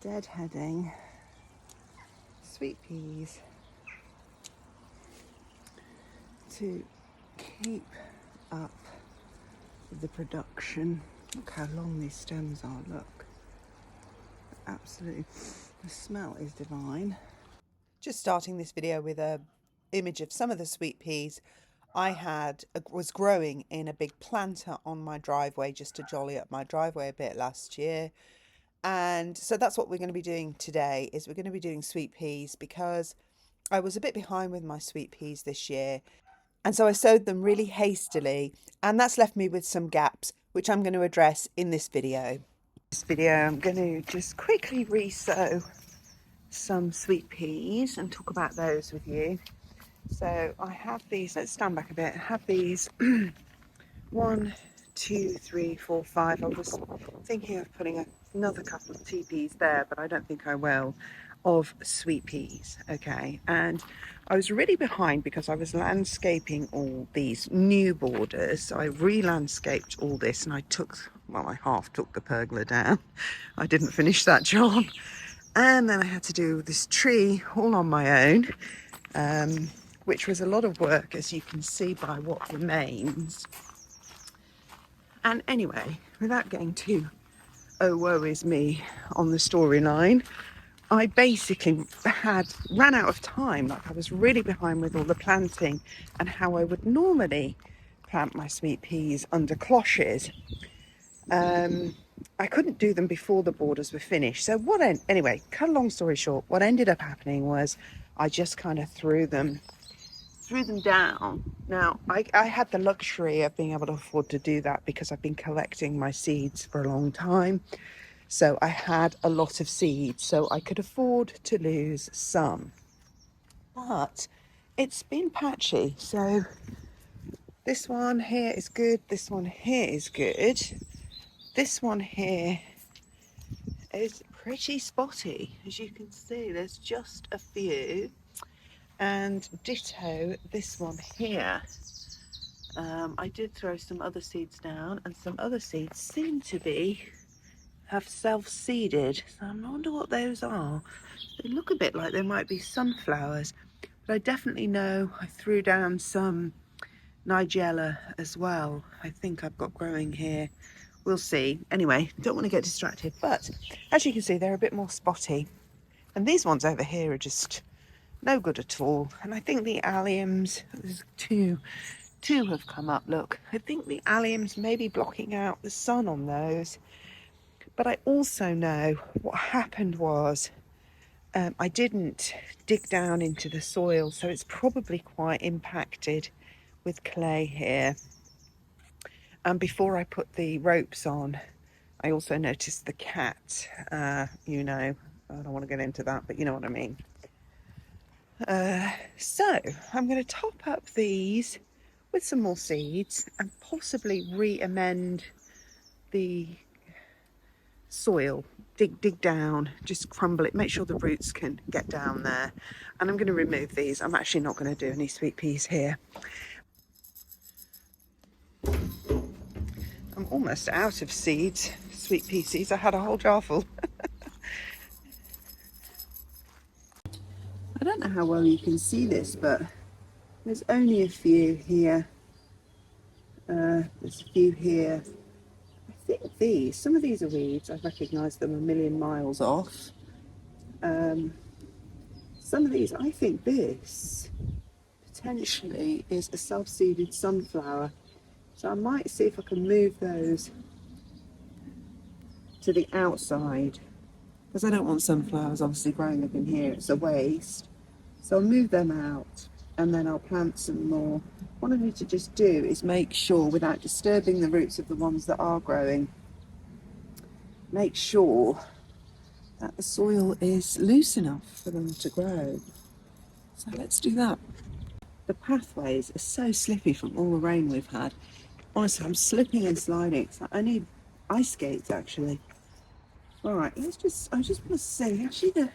deadheading sweet peas to keep up the production. Look how long these stems are, look. Absolutely, the smell is divine. Just starting this video with a image of some of the sweet peas I was growing in a big planter on my driveway just to jolly up my driveway a bit last year. And so that's what we're going to be doing today, is we're going to be doing sweet peas because I was a bit behind with my sweet peas this year. And so I sowed them really hastily, and that's left me with some gaps, which I'm going to address in this video. This video, I'm going to just quickly re-sow some sweet peas and talk about those with you. So I have these, let's stand back a bit, I have these 1, 2, 3, 4, 5. I was thinking of putting another couple of teepees there, but I don't think I will, of sweet peas. Okay, and I was really behind because I was landscaping all these new borders. So I re-landscaped all this, and I half took the pergola down. I didn't finish that job. And then I had to do this tree all on my own, which was a lot of work, as you can see by what remains. And anyway, without getting too, oh woe is me on the storyline, I basically ran out of time. Like, I was really behind with all the planting and how I would normally plant my sweet peas under cloches. I couldn't do them before the borders were finished. So anyway, cut a long story short, what ended up happening was I just kind of threw them down. Now, I had the luxury of being able to afford to do that because I've been collecting my seeds for a long time. So I had a lot of seeds, so I could afford to lose some. But it's been patchy. So this one here is good. This one here is good. This one here is pretty spotty. As you can see, there's just a few. And ditto this one here. I did throw some other seeds down, and some other seeds seem to have self-seeded. So I wonder what those are. They look a bit like they might be sunflowers, but I definitely know I threw down some Nigella as well. I think I've got growing here. We'll see. Anyway, don't want to get distracted, but as you can see, they're a bit more spotty. And these ones over here are just no good at all. And I think the alliums, there's two have come up, look. I think the alliums may be blocking out the sun on those. But I also know what happened was I didn't dig down into the soil, so it's probably quite impacted with clay here. And before I put the ropes on, I also noticed the cat, I don't want to get into that, but you know what I mean. So I'm going to top up these with some more seeds and possibly re-amend the soil. Dig down, just crumble it, make sure the roots can get down there. And I'm going to remove these. I'm actually not going to do any sweet peas here. I'm almost out of seeds, sweet pea seeds. I had a whole jar full. I don't know how well you can see this, but there's only a few here. There's a few here. I think some of these are weeds. I recognise them a million miles off. Some of these, I think this potentially is a self-seeded sunflower. So I might see if I can move those to the outside, because I don't want sunflowers obviously growing up in here. It's a waste. So I'll move them out and then I'll plant some more. What I need to just do is make sure, without disturbing the roots of the ones that are growing, make sure that the soil is loose enough for them to grow. So let's do that. The pathways are so slippy from all the rain we've had. Honestly, I'm slipping and sliding. So I need ice skates actually. All right, I just want to say, actually the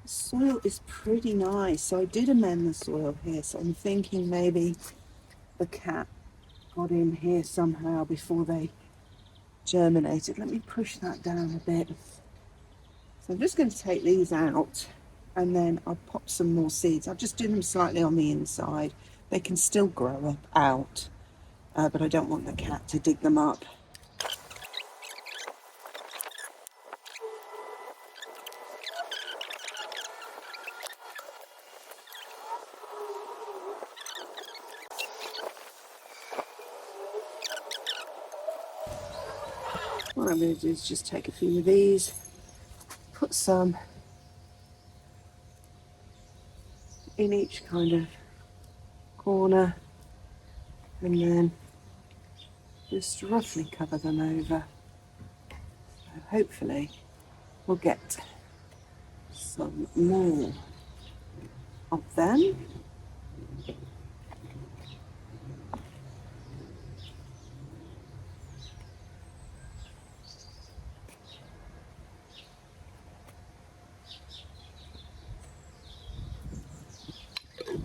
soil is pretty nice. So I did amend the soil here. So I'm thinking maybe the cat got in here somehow before they germinated. Let me push that down a bit. So I'm just going to take these out and then I'll pop some more seeds. I'll just do them slightly on the inside. They can still grow up out, but I don't want the cat to dig them up. What I'm going to do is just take a few of these, put some in each kind of corner, and then just roughly cover them over. So hopefully we'll get some more of them.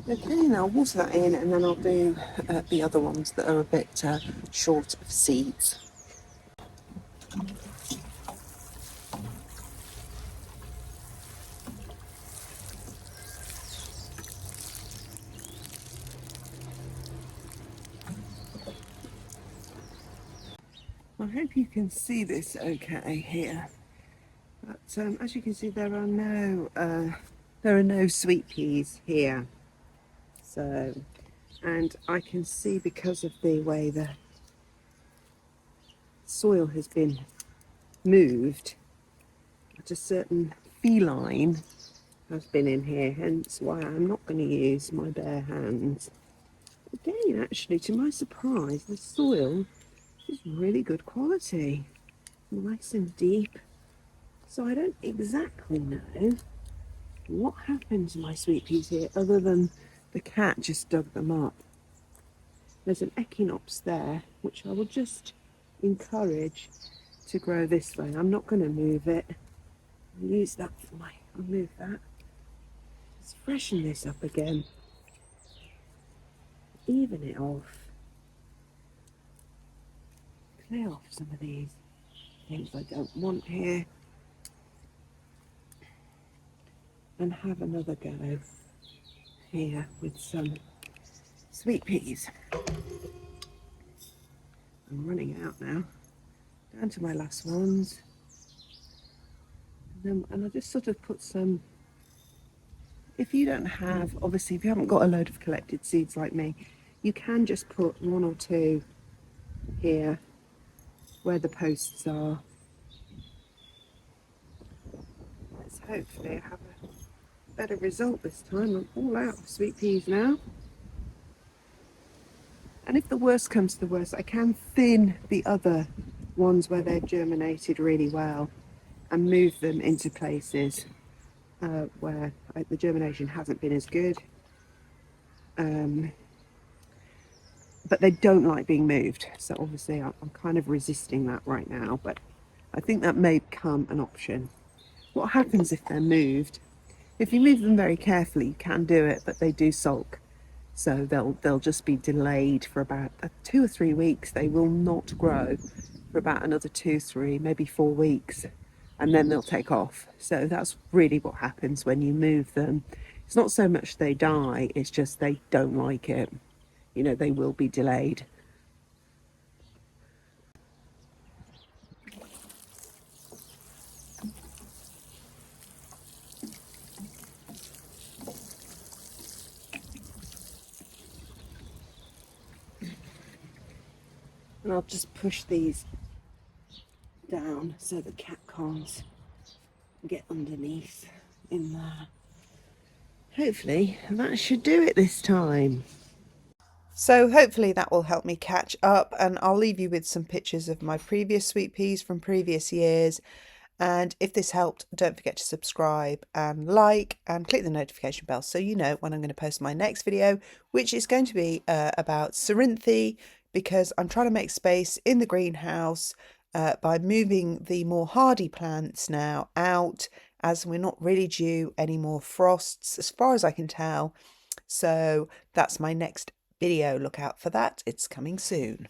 Okay, now I'll water that in and then I'll do the other ones that are a bit short of seeds. I hope you can see this okay here, but as you can see there are no sweet peas here. So, and I can see because of the way the soil has been moved, that a certain feline has been in here, hence why I'm not going to use my bare hands. Again, actually, to my surprise, the soil is really good quality, nice and deep. So I don't exactly know what happened to my sweet peas here, other than the cat just dug them up. There's an echinops there, which I will just encourage to grow this way. I'm not going to move it. I'll use that for I'll move that. Let's freshen this up again. Even it off. Clear off some of these things I don't want here. And have another go here with some sweet peas. I'm running out now. Down to my last ones. And I just sort of put some, if you don't have, obviously if you haven't got a load of collected seeds like me, you can just put one or two here where the posts are. Let's hopefully have a better result this time. I'm all out of sweet peas now. And if the worst comes to the worst, I can thin the other ones where they've germinated really well and move them into places where the germination hasn't been as good. But they don't like being moved. So obviously I'm kind of resisting that right now, but I think that may become an option. What happens if they're moved? If you move them very carefully, you can do it, but they do sulk. So they'll just be delayed for about 2 or 3 weeks. They will not grow for about another 2, 3, maybe 4 weeks, and then they'll take off. So that's really what happens when you move them. It's not so much they die, it's just they don't like it. You know, they will be delayed. And I'll just push these down so the cat can't get underneath in there. Hopefully that should do it this time. So hopefully that will help me catch up, and I'll leave you with some pictures of my previous sweet peas from previous years. And if this helped, don't forget to subscribe and like and click the notification bell so you know when I'm going to post my next video, which is going to be about Cerinthe, because I'm trying to make space in the greenhouse by moving the more hardy plants now out, as we're not really due any more frosts as far as I can tell. So that's my next video. Look out for that. It's coming soon.